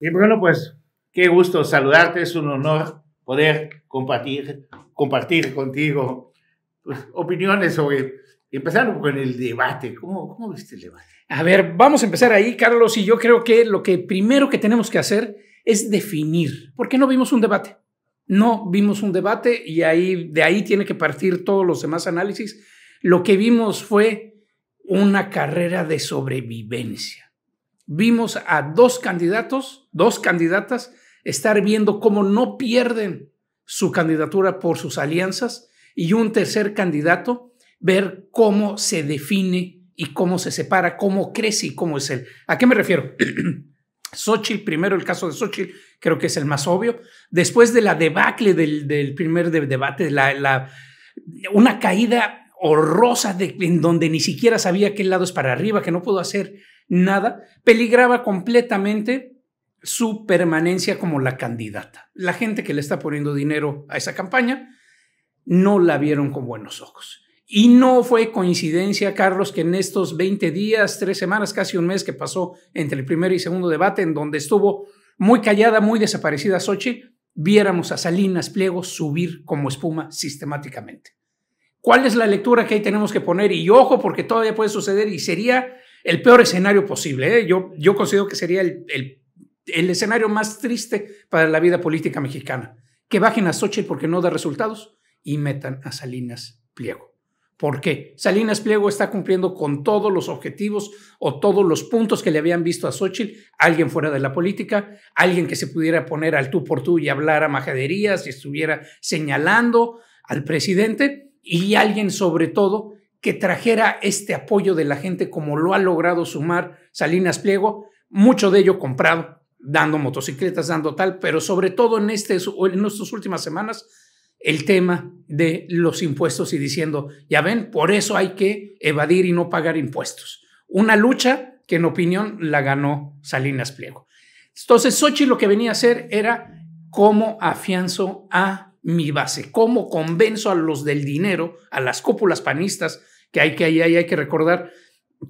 Y bueno, pues qué gusto saludarte, es un honor poder compartir contigo pues, opiniones sobre, empezando con el debate. ¿Cómo viste el debate? A ver, vamos a empezar ahí, Carlos, y yo creo que lo que primero que tenemos que hacer es definir. ¿Por qué no vimos un debate? No vimos un debate y de ahí tiene que partir todos los demás análisis. Lo que vimos fue una carrera de sobrevivencia. Vimos a dos candidatas, estar viendo cómo no pierden su candidatura por sus alianzas y un tercer candidato ver cómo se define y cómo se separa, cómo crece y cómo es él. ¿A qué me refiero? Xochitl, primero el caso de Xochitl, creo que es el más obvio. Después de la debacle del primer debate, una caída horrorosa en donde ni siquiera sabía qué lado es para arriba, que no pudo hacer nada, peligraba completamente su permanencia como la candidata. La gente que le está poniendo dinero a esa campaña no la vieron con buenos ojos. Y no fue coincidencia, Carlos, que en estos 20 días, 3 semanas, casi un mes que pasó entre el primer y segundo debate, en donde estuvo muy callada, muy desaparecida Xochitl, viéramos a Salinas Pliego subir como espuma sistemáticamente. ¿Cuál es la lectura que ahí tenemos que poner? Y ojo, porque todavía puede suceder y sería el peor escenario posible, ¿eh? Yo considero que sería el escenario más triste para la vida política mexicana. Que bajen a Xochitl porque no da resultados y metan a Salinas Pliego. ¿Por qué? Salinas Pliego está cumpliendo con todos los objetivos o todos los puntos que le habían visto a Xochitl, alguien fuera de la política, alguien que se pudiera poner al tú por tú y hablar a majaderías y estuviera señalando al presidente, y alguien sobre todo que trajera este apoyo de la gente como lo ha logrado sumar Salinas Pliego, mucho de ello comprado, dando motocicletas, dando tal, pero sobre todo en estas últimas semanas, el tema de los impuestos y diciendo, ya ven, por eso hay que evadir y no pagar impuestos. Una lucha que en opinión la ganó Salinas Pliego. Entonces, Xochitl lo que venía a hacer era cómo afianzo a mi base, cómo convenzo a los del dinero, a las cúpulas panistas, que hay que recordar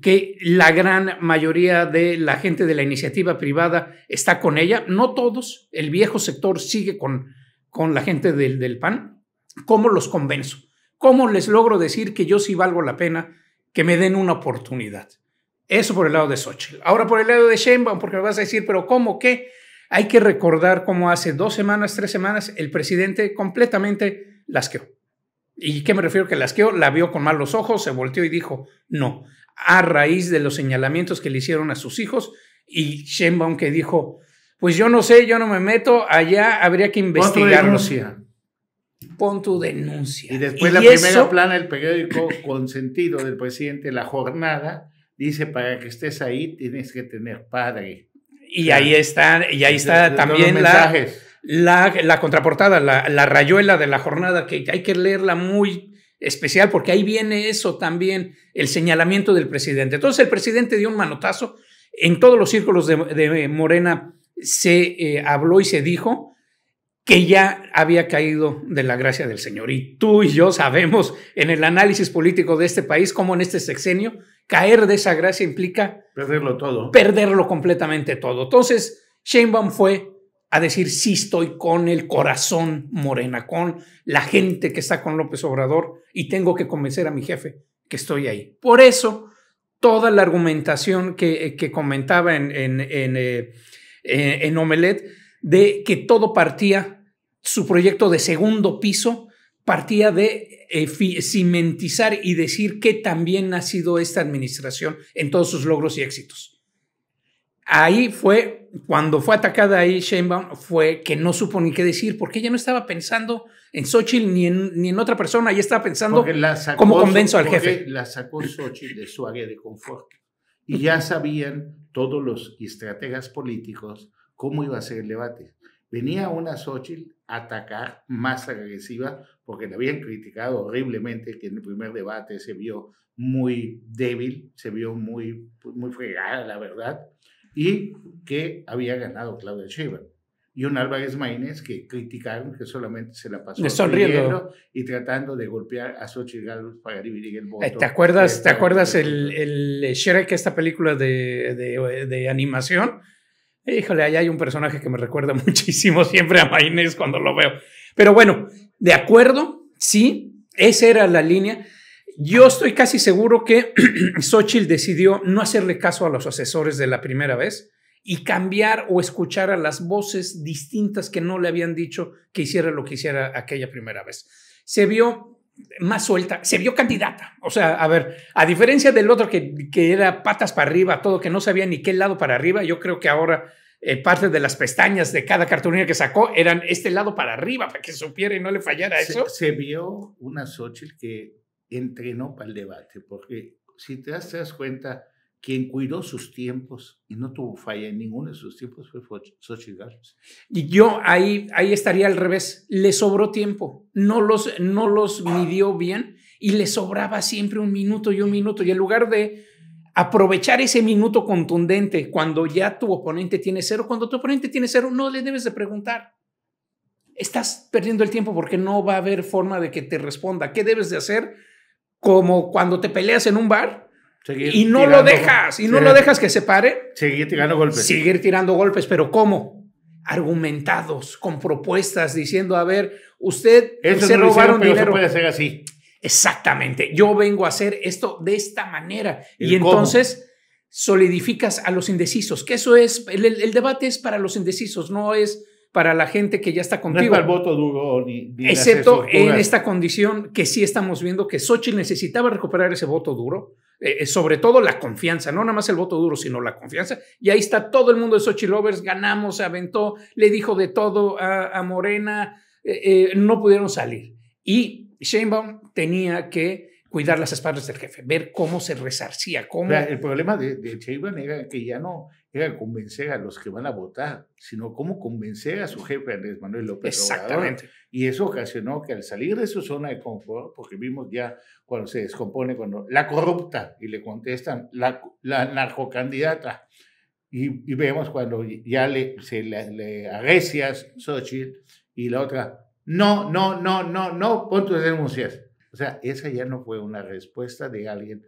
que la gran mayoría de la gente de la iniciativa privada está con ella, no todos, el viejo sector sigue con la gente del PAN. ¿Cómo los convenzo? ¿Cómo les logro decir que yo sí valgo la pena, que me den una oportunidad? Eso por el lado de Xochitl. Ahora por el lado de Sheinbaum, porque me vas a decir, pero ¿cómo qué? Hay que recordar cómo hace 2 semanas, 3 semanas, el presidente completamente lasqueó. ¿Y qué me refiero que lasqueó? La vio con malos ojos, se volteó y dijo no, a raíz de los señalamientos que le hicieron a sus hijos, y Sheinbaum que dijo, pues yo no sé, yo no me meto, allá habría que investigarlo. Pon tu denuncia. Y después la primera plana del periódico consentido del presidente, La Jornada, dice, para que estés ahí tienes que tener padre. Y ahí está también la contraportada, la rayuela de La Jornada, que hay que leerla muy especial, porque ahí viene eso también, el señalamiento del presidente. Entonces el presidente dio un manotazo, en todos los círculos de Morena se habló y se dijo que ya había caído de la gracia del Señor. Y tú y yo sabemos en el análisis político de este país cómo en este sexenio caer de esa gracia implica perderlo todo. Perderlo completamente todo. Entonces, Sheinbaum fue a decir, sí estoy con el corazón Morena, con la gente que está con López Obrador y tengo que convencer a mi jefe que estoy ahí. Por eso, toda la argumentación que comentaba en Omelet, de que todo partía, su proyecto de segundo piso, partía de cimentizar y decir que también ha sido esta administración en todos sus logros y éxitos. Ahí fue, cuando fue atacada ahí Sheinbaum, fue que no supo ni qué decir, porque ella no estaba pensando en Xochitl ni en otra persona, ella estaba pensando cómo convenzo al jefe. La sacó Xochitl de su área de confort y ya sabían todos los estrategas políticos cómo iba a ser el debate. Venía una Xochitl a atacar más agresiva porque la habían criticado horriblemente, que en el primer debate se vio muy débil, se vio muy fregada, la verdad, y que había ganado Claudia Sheinbaum. Y un Álvarez Maínez que criticaron que solamente se la pasó sonriendo y tratando de golpear a Xochitl Gálvez para dividir el voto. ¿Te acuerdas el Shrek, esta película de animación? Híjole, allá hay un personaje que me recuerda muchísimo siempre a Maynés cuando lo veo. Pero bueno, de acuerdo, sí, esa era la línea. Yo estoy casi seguro que Xóchitl decidió no hacerle caso a los asesores de la primera vez y cambiar o escuchar a las voces distintas que no le habían dicho que hiciera lo que hiciera aquella primera vez. Se vio más suelta, se vio candidata. O sea, a ver, a diferencia del otro que era patas para arriba, todo, que no sabía ni qué lado para arriba, yo creo que ahora parte de las pestañas de cada cartulina que sacó eran este lado para arriba, para que supiera y no le fallara eso. Se vio una Xóchitl que entrenó para el debate, porque si te das cuenta, quien cuidó sus tiempos y no tuvo falla en ninguno de sus tiempos fue Xóchitl Gálvez. Y yo ahí estaría al revés, le sobró tiempo, no los midió bien y le sobraba siempre un minuto, y en lugar de aprovechar ese minuto contundente cuando ya tu oponente tiene cero, cuando tu oponente tiene cero no le debes de preguntar. Estás perdiendo el tiempo porque no va a haber forma de que te responda. ¿Qué debes de hacer? Como cuando te peleas en un bar y no lo dejas que se pare. Seguir tirando golpes. Seguir tirando golpes, pero ¿cómo? Argumentados, con propuestas, diciendo, a ver, usted eso se no robaron dinero. Pero se puede hacer así. Exactamente, yo vengo a hacer esto de esta manera. Y entonces solidificas a los indecisos, que eso es, el debate es para los indecisos, no es para la gente que ya está contigo. No es para el voto duro ni excepto en esta condición que sí estamos viendo que Xóchitl necesitaba recuperar ese voto duro, sobre todo la confianza, no nada más el voto duro, sino la confianza. Y ahí está todo el mundo de Xóchitl Lovers, ganamos, se aventó, le dijo de todo a Morena, no pudieron salir. Y Sheinbaum tenía que cuidar las espaldas del jefe, ver cómo se resarcía. El problema de Sheinbaum era que ya no era convencer a los que van a votar, sino cómo convencer a su jefe, Andrés Manuel López Obrador. Y eso ocasionó que al salir de su zona de confort, porque vimos ya cuando se descompone, cuando la corrupta, y le contestan la narcocandidata, y vemos cuando ya se le arrecias Xóchitl, y la otra, no, pon tus denuncias. O sea, esa ya no fue una respuesta de alguien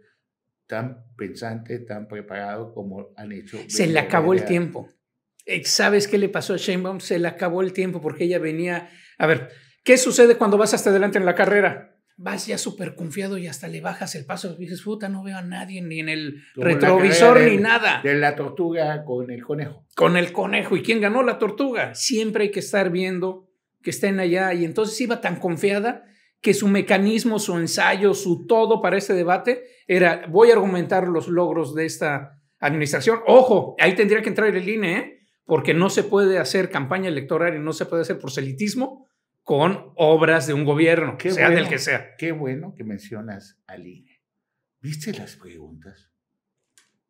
tan pensante, tan preparado como han hecho. Se le acabó el tiempo. ¿Sabes qué le pasó a Sheinbaum? Se le acabó el tiempo porque ella venía... A ver, ¿qué sucede cuando vas hasta adelante en la carrera? Vas ya súper confiado y hasta le bajas el paso y dices, puta, no veo a nadie ni en el retrovisor ni nada. De la tortuga con el conejo. Con el conejo. ¿Y quién ganó? La tortuga. Siempre hay que estar viendo que estén allá. Y entonces iba tan confiada que su mecanismo, su ensayo, su todo para este debate era, voy a argumentar los logros de esta administración. Ojo, ahí tendría que entrar el INE, porque no se puede hacer campaña electoral y no se puede hacer proselitismo con obras de un gobierno, sea del que sea. Qué bueno que mencionas al INE. ¿Viste las preguntas?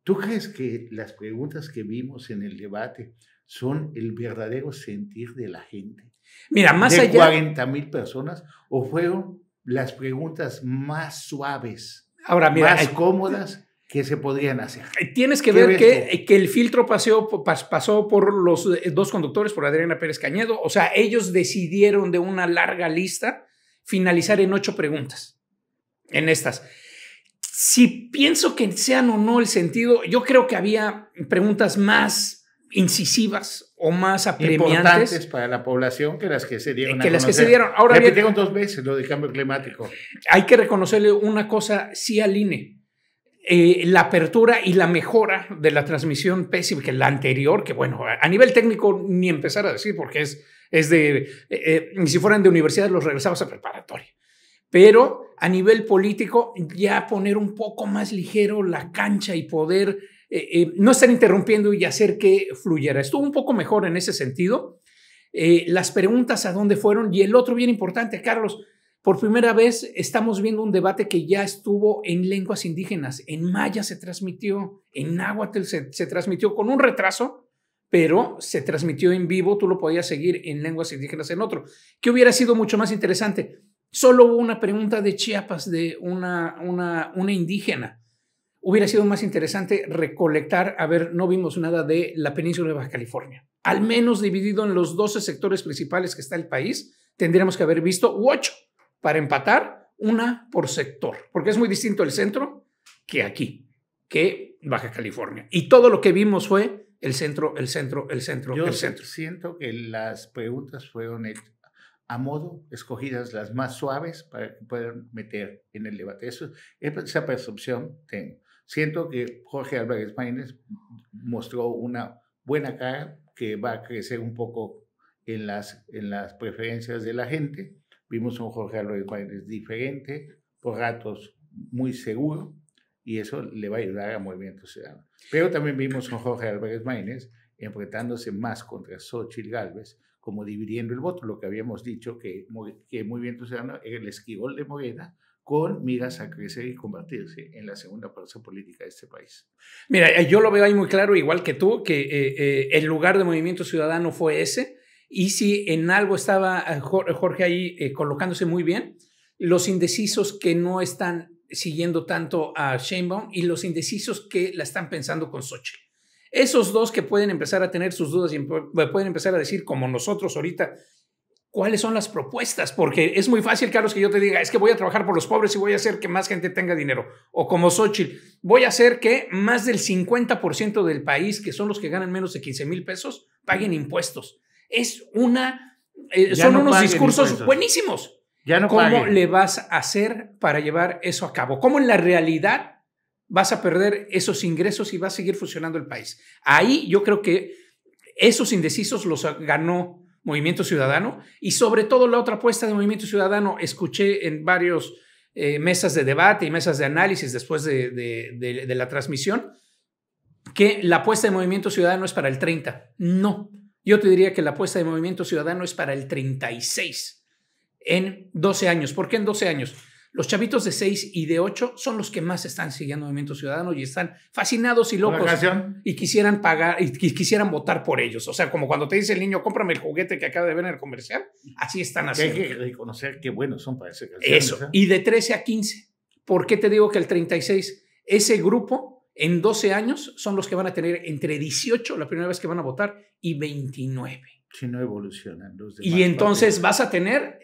¿Tú crees que las preguntas que vimos en el debate son el verdadero sentir de la gente? Mira, más de allá... 40,000 personas, ¿o fueron las preguntas más suaves, ahora, mira, más cómodas que se podrían hacer? Tienes que ver que el filtro pasó por los dos conductores, por Adriana Pérez Cañedo. O sea, ellos decidieron de una larga lista finalizar en 8 preguntas. En estas. Si pienso que sean o no el sentido, yo creo que había preguntas más incisivas o más apremiantes. Importantes para la población que las que se dieron Ahora repitieron 2 veces lo de cambio climático. Hay que reconocerle una cosa sí al INE. La apertura y la mejora de la transmisión pésima que la anterior, que bueno, a nivel técnico ni empezar a decir porque es de, si fueran de universidad los regresabas a preparatoria. Pero a nivel político ya poner un poco más ligero la cancha y poder no estar interrumpiendo y hacer que fluyera. Estuvo un poco mejor en ese sentido. Las preguntas a dónde fueron y el otro bien importante, Carlos, por primera vez estamos viendo un debate que ya estuvo en lenguas indígenas. En maya se transmitió, en náhuatl se transmitió con un retraso, pero se transmitió en vivo, tú lo podías seguir en lenguas indígenas en otro. ¿Qué hubiera sido mucho más interesante? Solo hubo una pregunta de Chiapas de una indígena. Hubiera sido más interesante recolectar, a ver, no vimos nada de la península de Baja California. Al menos dividido en los 12 sectores principales que está el país, tendríamos que haber visto 8 para empatar, una por sector, porque es muy distinto el centro que aquí, que Baja California. Y todo lo que vimos fue el centro, el centro, el centro, Yo el centro. siento que las preguntas fueron a modo escogidas las más suaves para que puedan meter en el debate. Esa percepción tengo. Siento que Jorge Álvarez Maínez mostró una buena cara que va a crecer un poco en las preferencias de la gente. Vimos a un Jorge Álvarez Maínez diferente, por ratos muy seguro, y eso le va a ayudar al Movimiento Ciudadano. Pero también vimos a un Jorge Álvarez Maínez enfrentándose más contra Xóchitl Gálvez, como dividiendo el voto, lo que habíamos dicho que Movimiento Ciudadano era el esquirol de Morena, con miras a crecer y convertirse en la segunda fuerza política de este país. Mira, yo lo veo ahí muy claro, igual que tú, que el lugar de Movimiento Ciudadano fue ese, y si en algo estaba Jorge ahí colocándose muy bien, los indecisos que no están siguiendo tanto a Sheinbaum y los indecisos que la están pensando con Xóchitl. Esos dos que pueden empezar a tener sus dudas y pueden empezar a decir, como nosotros ahorita, ¿cuáles son las propuestas? Porque es muy fácil, Carlos, que yo te diga, es que voy a trabajar por los pobres y voy a hacer que más gente tenga dinero. O como Xóchitl, voy a hacer que más del 50% del país, que son los que ganan menos de 15,000 pesos, paguen impuestos. Es son unos discursos impuestos buenísimos. Ya no ¿Cómo paguen. le vas a hacer para llevar eso a cabo? ¿Cómo en la realidad vas a perder esos ingresos y va a seguir funcionando el país? Ahí yo creo que esos indecisos los ganó Movimiento Ciudadano, y sobre todo la otra apuesta de Movimiento Ciudadano, escuché en varios mesas de debate y mesas de análisis después de la transmisión, que la apuesta de Movimiento Ciudadano es para el 30. No, yo te diría que la apuesta de Movimiento Ciudadano es para el 36, en 12 años. ¿Por qué en 12 años? Los chavitos de 6 y de 8 son los que más están siguiendo Movimiento Ciudadano y están fascinados y locos y quisieran pagar y quisieran votar por ellos. O sea, como cuando te dice el niño, cómprame el juguete que acaba de ver en el comercial, así están haciendo. Hay que reconocer qué buenos son para ese canción. Eso, y de 13 a 15. ¿Por qué te digo que el 36? Ese grupo en 12 años son los que van a tener entre 18, la primera vez que van a votar, y 29. Si no evolucionan los demás. Y entonces vas a tener,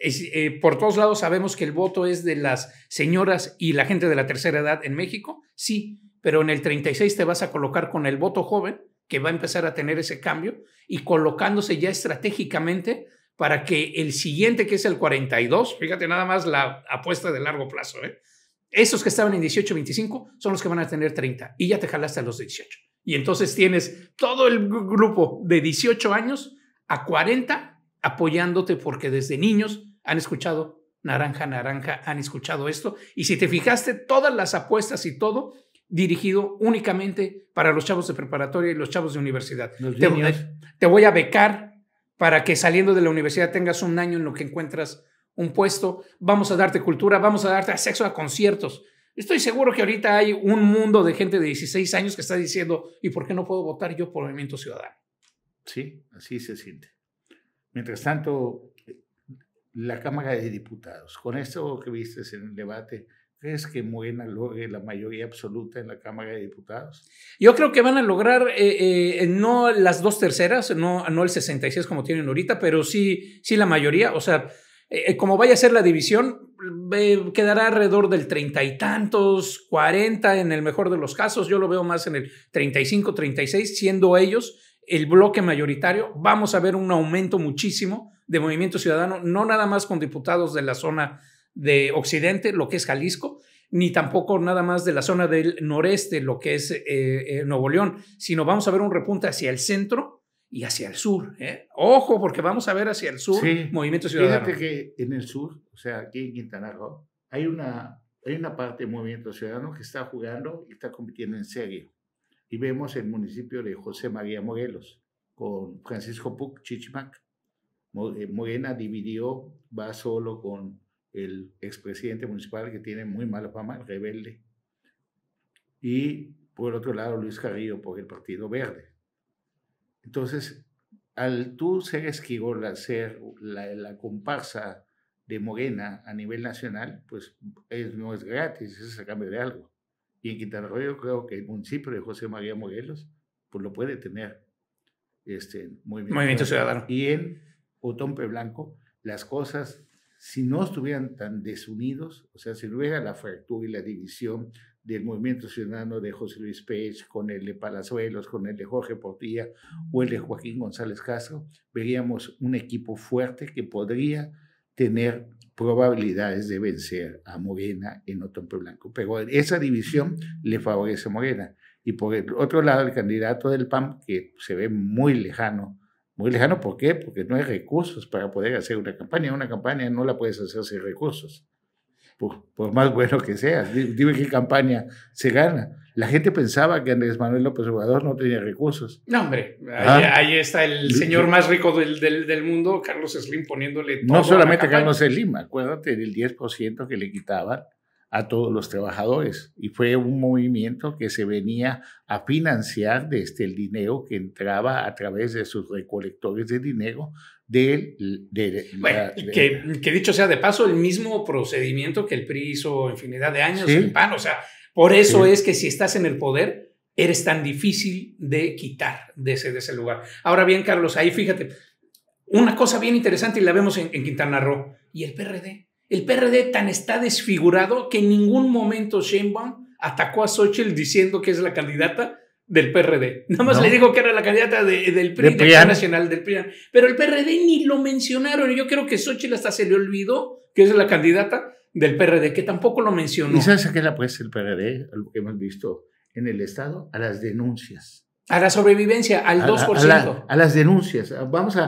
por todos lados sabemos que el voto es de las señoras y la gente de la tercera edad en México, sí, pero en el 36 te vas a colocar con el voto joven, que va a empezar a tener ese cambio, y colocándose ya estratégicamente para que el siguiente, que es el 42, fíjate nada más la apuesta de largo plazo, esos que estaban en 18, 25 son los que van a tener 30, y ya te jalaste a los 18. Y entonces tienes todo el grupo de 18 años a 40 apoyándote, porque desde niños han escuchado Naranja, Naranja, han escuchado esto. Y si te fijaste, todas las apuestas y todo dirigido únicamente para los chavos de preparatoria y los chavos de universidad. Te voy a becar para que saliendo de la universidad tengas un año en lo que encuentras un puesto. Vamos a darte cultura, vamos a darte acceso a conciertos. Estoy seguro que ahorita hay un mundo de gente de 16 años que está diciendo, ¿y por qué no puedo votar yo por Movimiento Ciudadano? Sí, así se siente. Mientras tanto, la Cámara de Diputados, con esto que viste en el debate, ¿crees que Morena logre la mayoría absoluta en la Cámara de Diputados? Yo creo que van a lograr no las 2/3, no el 66 como tienen ahorita, pero sí la mayoría. O sea, como vaya a ser la división, quedará alrededor del 30 y tantos, 40 en el mejor de los casos. Yo lo veo más en el 35, 36, siendo ellos el bloque mayoritario. Vamos a ver un aumento muchísimo de Movimiento Ciudadano, no nada más con diputados de la zona de Occidente, lo que es Jalisco, ni tampoco nada más de la zona del noreste, lo que es Nuevo León, sino vamos a ver un repunte hacia el centro y hacia el sur. Ojo, porque vamos a ver hacia el sur Movimiento Ciudadano. Fíjate que en el sur, o sea, aquí en Quintana Roo, hay una parte de Movimiento Ciudadano que está jugando y está compitiendo en serio. Y vemos el municipio de José María Morelos, con Francisco Puc Chichimac. Morena dividió, va solo con el expresidente municipal que tiene muy mala fama, el rebelde. Y por el otro lado, Luis Carrillo por el Partido Verde. Entonces, al tú ser esquirol, al ser la comparsa de Morena a nivel nacional, pues no es gratis, es a cambio de algo. Y en Quintana Roo yo creo que el municipio de José María Morelos pues lo puede tener Movimiento Ciudadano. Y en Otompe Blanco las cosas, si no estuvieran tan desunidos, o sea, si no hubiera la fractura y la división del Movimiento Ciudadano de José Luis Pech, con el de Palazuelos, con el de Jorge Portilla o el de Joaquín González Castro, veríamos un equipo fuerte que podría tener probabilidades de vencer a Morena en Otompe Blanco. Pero esa división le favorece a Morena. Y por el otro lado, el candidato del PAN, que se ve muy lejano. Muy lejano, ¿por qué? Porque no hay recursos para poder hacer una campaña. Una campaña no la puedes hacer sin recursos. Por más bueno que seas. Dime qué campaña se gana. La gente pensaba que Andrés Manuel López Obrador no tenía recursos. No, hombre, ahí está el señor más rico del mundo, Carlos Slim, poniéndole todo. No solamente Carlos Slim, acuérdate del 10% que le quitaban a todos los trabajadores. Y fue un movimiento que se venía a financiar desde el dinero que entraba a través de sus recolectores de dinero. Que dicho sea de paso, el mismo procedimiento que el PRI hizo infinidad de años, ¿sí? El PAN, o sea, por eso es que si estás en el poder, eres tan difícil de quitar de ese lugar. Ahora bien, Carlos, ahí fíjate, una cosa bien interesante y la vemos en Quintana Roo, y el PRD. El PRD tan está desfigurado que en ningún momento Sheinbaum atacó a Xóchitl diciendo que es la candidata del PRD. Nada más le dijo que era la candidata del PRI, del PRI Nacional, del PRI. Pero el PRD ni lo mencionaron. Yo creo que Xóchitl hasta se le olvidó que es la candidata del PRD, que tampoco lo mencionó. ¿Y sabes a qué le apuesta el PRD? Lo que hemos visto en el Estado, a las denuncias. A la sobrevivencia, al 2%. A las denuncias. Vamos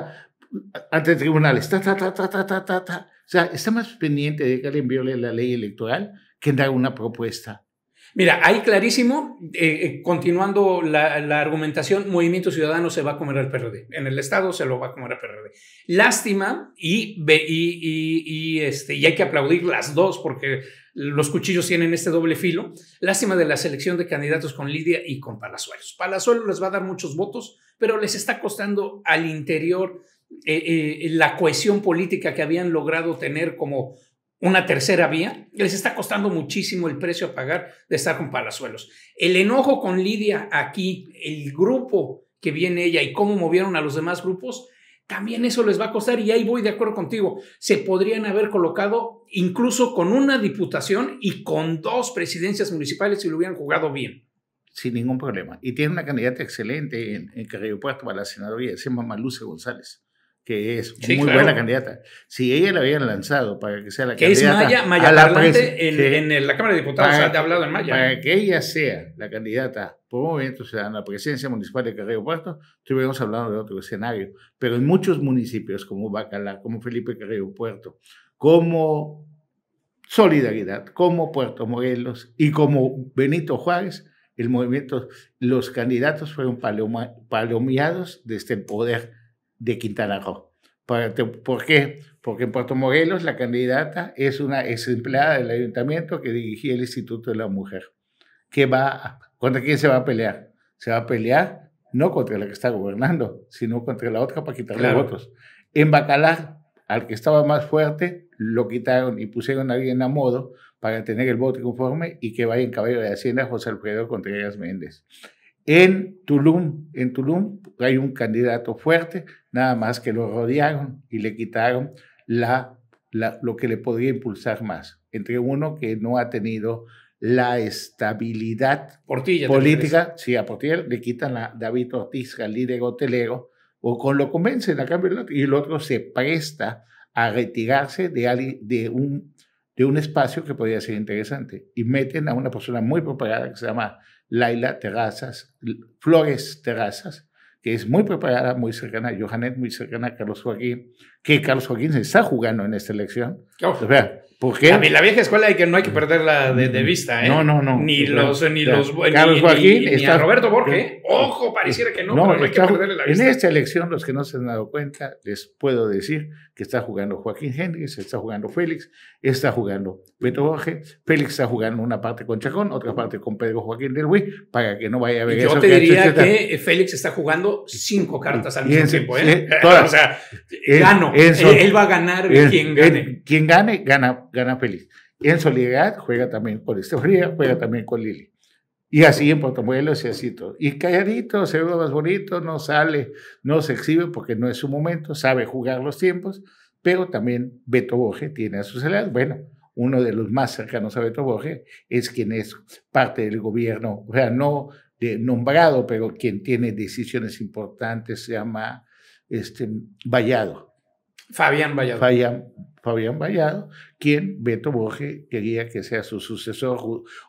ante tribunales. O sea, está más pendiente de que le envíe la ley electoral que dar una propuesta. Mira, ahí clarísimo, continuando la argumentación, Movimiento Ciudadano se va a comer al PRD. En el Estado se lo va a comer al PRD. Lástima, y hay que aplaudir las dos porque los cuchillos tienen este doble filo. Lástima de la selección de candidatos con Lidia y con Palazuelos. Palazuelos les va a dar muchos votos, pero les está costando al interior la cohesión política que habían logrado tener como una tercera vía. Les está costando muchísimo el precio a pagar de estar con Palazuelos. El enojo con Lidia aquí, el grupo que viene ella y cómo movieron a los demás grupos, también eso les va a costar, y ahí voy de acuerdo contigo. Se podrían haber colocado incluso con una diputación y con 2 presidencias municipales si lo hubieran jugado bien. Sin ningún problema. Y tiene una candidata excelente en Carrillo Puerto para la senaduría, se llama Maluce González, que es muy buena candidata. Si ella la habían lanzado para que sea la candidata... Que es Maya parlante en la Cámara de Diputados, ha hablado en Maya. Para que ella sea la candidata por Movimiento Ciudadano a la presidencia municipal de Carrillo Puerto, estuviéramos hablando de otro escenario. Pero en muchos municipios, como Bacalar, como Felipe Carrillo Puerto, como Solidaridad, como Puerto Morelos y como Benito Juárez, el movimiento, los candidatos fueron palomeados desde el poder de Quintana Roo. ¿Por qué? Porque en Puerto Morelos la candidata es una ex empleada del ayuntamiento que dirigía el Instituto de la Mujer. ¿Contra quién se va a pelear? Se va a pelear no contra la que está gobernando, sino contra la otra para quitarle votos. En Bacalar, al que estaba más fuerte, lo quitaron y pusieron a alguien a modo para tener el voto conforme y que vaya en cabello de Hacienda José Alfredo Contreras Méndez. En Tulum hay un candidato fuerte, nada más que lo rodearon y le quitaron lo que le podría impulsar más. Entre uno que no ha tenido la estabilidad política, sí, a Portilla le quitan a David Ortiz, al líder hotelero, o lo convencen a cambio del otro, y el otro se presta a retirarse de un espacio que podría ser interesante, y meten a una persona muy preparada que se llama Laila Flores Terrazas, que es muy preparada, muy cercana a Johanet, muy cercana a Carlos Joaquín, que Carlos Joaquín se está jugando en esta elección. O sea, ¿por qué? La vieja escuela no hay que perderla de vista, ¿eh? No. Ni Carlos Joaquín ni a Roberto Borges. Ojo, pareciera que no, pero no hay que perderle la vista. En esta elección, los que no se han dado cuenta, les puedo decir que está jugando Joaquín Hendrix, está jugando Félix, está jugando Beto Borges, Félix está jugando una parte con Chacón, otra parte con Pedro Joaquín del Huy, para que no vaya a ver eso. Yo te diría que Félix está jugando 5 cartas al mismo tiempo, ¿eh? Todas. O sea, gano. Él va a ganar quien gane. Quien gane, gana Félix. En Solidaridad juega también con Estefanía, juega también con Lili. Y así en Puerto Morelos y así todo. Y calladito, se ve más bonito, no sale, no se exhibe porque no es su momento, sabe jugar los tiempos, pero también Beto Borges tiene a sus aliados. Bueno, uno de los más cercanos a Beto Borges, es quien es parte del gobierno, o sea, no nombrado, pero quien tiene decisiones importantes, se llama Vallado. Fabián Vallado. Fabián Vallado, quien Beto Borges quería que sea su sucesor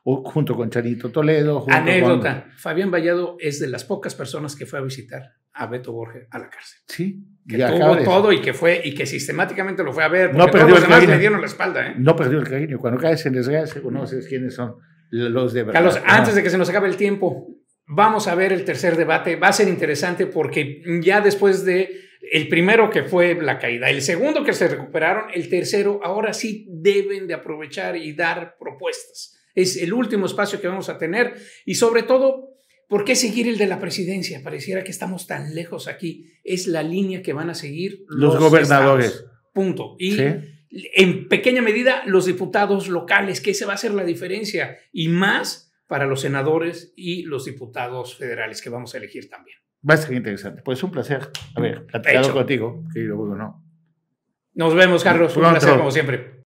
junto con Chanito Toledo. Anécdota, Fabián Vallado es de las pocas personas que fue a visitar a Beto Borges a la cárcel. Sí. Que tuvo todo y que sistemáticamente lo fue a ver, porque no todos los demás le dieron la espalda. ¿eh? No perdió el cariño. Cuando caes en desgracia, conoces quiénes son los de verdad. Carlos, antes de que se nos acabe el tiempo, vamos a ver el tercer debate. Va a ser interesante porque ya después de el primero que fue la caída, el segundo que se recuperaron, el tercero, ahora sí deben de aprovechar y dar propuestas. Es el último espacio que vamos a tener y sobre todo, ¿por qué seguir el de la presidencia? Pareciera que estamos tan lejos aquí. Es la línea que van a seguir los gobernadores. Estados. Punto. Y ¿sí? En pequeña medida los diputados locales, que esa va a ser la diferencia. Y más para los senadores y los diputados federales que vamos a elegir también. Va a ser interesante. Pues un placer haber platicado contigo, querido Bruno. Nos vemos, Carlos. Un placer como siempre.